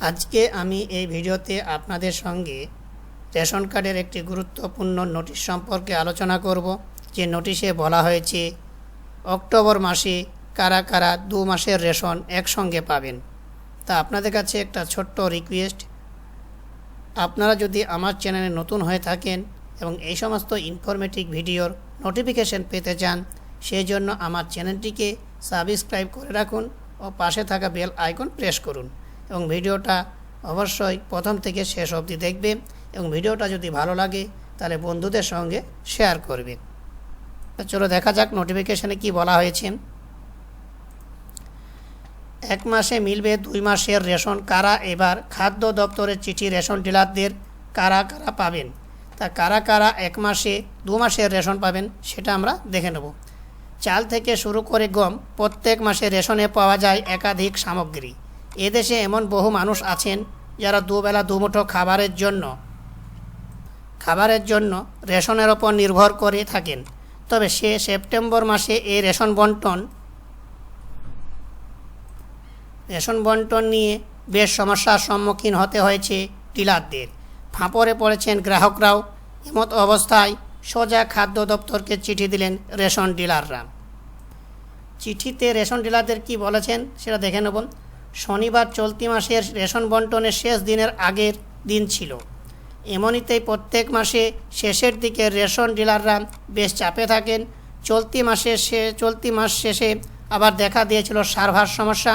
আজকে আমি এই ভিডিওতে আপনাদের সঙ্গে রেশন কার্ডের একটি গুরুত্বপূর্ণ নোটিশ সম্পর্কে আলোচনা করব। যে নোটিশে বলা হয়েছে অক্টোবর মাসে কারা কারা 2 মাসের রেশন একসঙ্গে পাবেন। তা আপনাদের কাছে একটা ছোট্ট রিকোয়েস্ট, আপনারা যদি আমার চ্যানেলে নতুন হয়ে থাকেন এবং এই সমস্ত ইনফরমেটিভ ভিডিওর নোটিফিকেশন পেতে চান, সেই জন্য আমার চ্যানেলটিকে সাবস্ক্রাইব করে রাখুন ও পাশে থাকা বেল আইকন প্রেস করুন এবং ভিডিওটা অবশ্যই প্রথম থেকে শেষ অবধি দেখবে এবং ভিডিওটা যদি ভালো লাগে তাহলে বন্ধুদের সঙ্গে শেয়ার করবে। চলো দেখা যাক নোটিফিকেশনে কি বলা হয়েছে। 1 মাসে মিলবে 2 মাসের রেশন কারা, এবার খাদ্য দপ্তরের চিঠি রেশন ডিলারদের কারা কারা পাবেন। তা কারা কারা 1 মাসে 2 মাসের রেশন পাবেন সেটা আমরা দেখে নেব। চাল থেকে শুরু করে গম, প্রত্যেক মাসে রেশনে পাওয়া যায় একাধিক সামগ্রী। এদেশে এমন বহু মানুষ আছেন যারা দুবেলা দুমুঠো খাবারের জন্য রেশনের ওপর নির্ভর করে থাকেন। তবে সেপ্টেম্বর মাসে এই রেশন বন্টন নিয়ে বেশ সমস্যার সম্মুখীন হতে হয়েছে ডিলারদের। ফাঁপড়ে পড়েছেন গ্রাহকরাও। এমত অবস্থায় সোজা খাদ্য দপ্তরকে চিঠি দিলেন রেশন ডিলাররা। চিঠিতে রেশন ডিলারদের কি বলেছেন সেটা দেখে নেব। শনিবার চলতি মাসের রেশন বন্টনের শেষ দিনের আগের দিন ছিল। এমনিতেই প্রত্যেক মাসে শেষের দিকে রেশন ডিলাররা বেশ চাপে থাকেন। চলতি মাস শেষে আবার দেখা দিয়েছিল সার্ভার সমস্যা,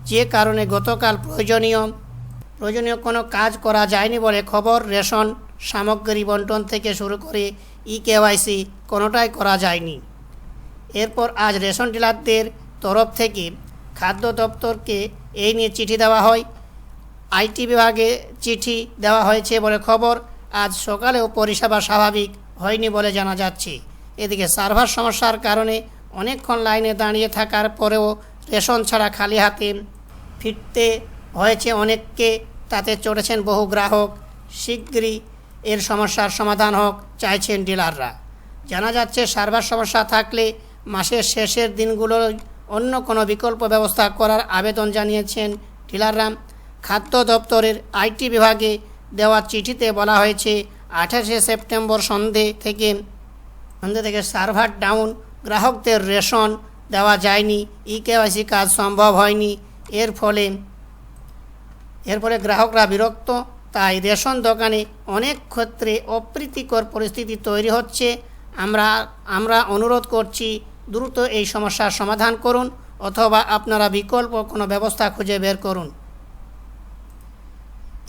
যে কারণে গতকাল প্রয়োজনীয় কোনো কাজ করা যায়নি বলে খবর। রেশন সামগ্রী বন্টন থেকে শুরু করে KYC কোনোটাই করা যায়নি। এরপর আজ রেশন ডিলারদের তরফ থেকে খাদ্য দপ্তরকে এই নিয়ে চিঠি দেওয়া হয়। IT বিভাগে চিঠি দেওয়া হয়েছে বলে খবর। আজ সকালেও পরিষেবা স্বাভাবিক হয়নি বলে জানা যাচ্ছে। এদিকে সার্ভার সমস্যার কারণে অনেকক্ষণ লাইনে দাঁড়িয়ে থাকার পরেও রেশন ছাড়া খালি হাতে ফিরতে হয়েছে অনেককে। তাতে চড়েছেন বহু গ্রাহক। শীঘ্রই এর সমস্যার সমাধান হোক চাইছেন ডিলাররা। জানা যাচ্ছে সার্ভার সমস্যা থাকলে মাসের শেষের দিনগুলোর অন্য কোনো বিকল্প ব্যবস্থা করার আবেদন জানিয়েছেন ডিলাররা। খাদ্য দপ্তরের IT বিভাগে দেওয়া চিঠিতে বলা হয়েছে 28শে সেপ্টেম্বর সন্ধে থেকে সার্ভার ডাউন, গ্রাহকদের রেশন দেওয়া যায়নি, KYC কাজ সম্ভব হয়নি। এর ফলে গ্রাহকরা বিরক্ত। তাই রেশন দোকানে অনেক ক্ষেত্রে অপ্রীতিকর পরিস্থিতি তৈরি হচ্ছে। আমরা অনুরোধ করছি দ্রুত এই সমস্যার সমাধান করুন অথবা আপনারা বিকল্প কোনো ব্যবস্থা খুঁজে বের করুন।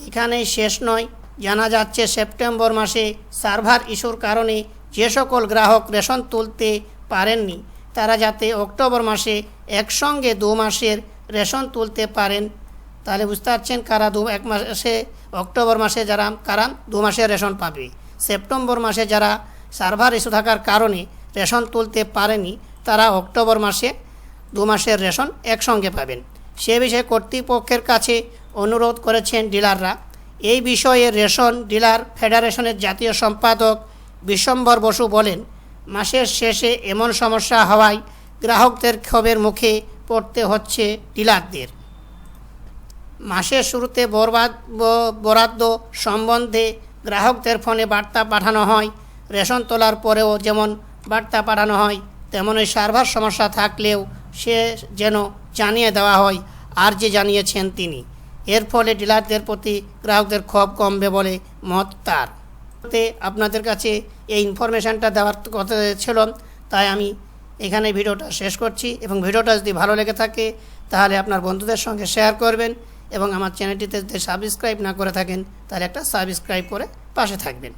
এখানেই শেষ নয়। জানা যাচ্ছে সেপ্টেম্বর মাসে সার্ভার ইস্যুর কারণে যে সকল গ্রাহক রেশন তুলতে পারেননি তারা যাতে অক্টোবর মাসে একসঙ্গে 2 মাসের রেশন তুলতে পারেন। তাহলে বুঝতে পারছেন অক্টোবর মাসে কারা 2 মাসের রেশন পাবে। সেপ্টেম্বর মাসে যারা সার্ভার ইস্যু থাকার কারণে রেশন তুলতে পারেনি তারা অক্টোবর মাসে 2 মাসের রেশন একসঙ্গে পাবেন। সে বিষয়ে কর্তৃপক্ষের কাছে অনুরোধ করেছেন ডিলাররা। এই বিষয়ে রেশন ডিলার ফেডারেশনের জাতীয় সম্পাদক বিশ্বম্বর বসু বলেন, মাসের শেষে এমন সমস্যা হওয়ায় গ্রাহকদের ক্ষোভের মুখে পড়তে হচ্ছে ডিলারদের। মাসের শুরুতে বরাদ্দ সম্বন্ধে গ্রাহকদের ফোনে বার্তা পাঠানো হয়। রেশন তোলার পরেও যেমন বার্তা পাঠানো হয় তেমনই সার্ভার সমস্যা থাকলেও সে যেন জানিয়ে দেওয়া হয়, আর যে জানিয়েছেন তিনি। এর ফলে ডিলারদের প্রতি গ্রাহকদের ক্ষোভ কমবে বলে মত তার। আপনাদের কাছে এই ইনফরমেশানটা দেওয়ার কথা ছিল, তাই আমি এখানে ভিডিওটা শেষ করছি। এবং ভিডিওটা যদি ভালো লেগে থাকে তাহলে আপনার বন্ধুদের সঙ্গে শেয়ার করবেন এবং আমার চ্যানেলটিতে যদি সাবস্ক্রাইব না করে থাকেন তাহলে একটা সাবস্ক্রাইব করে পাশে থাকবেন।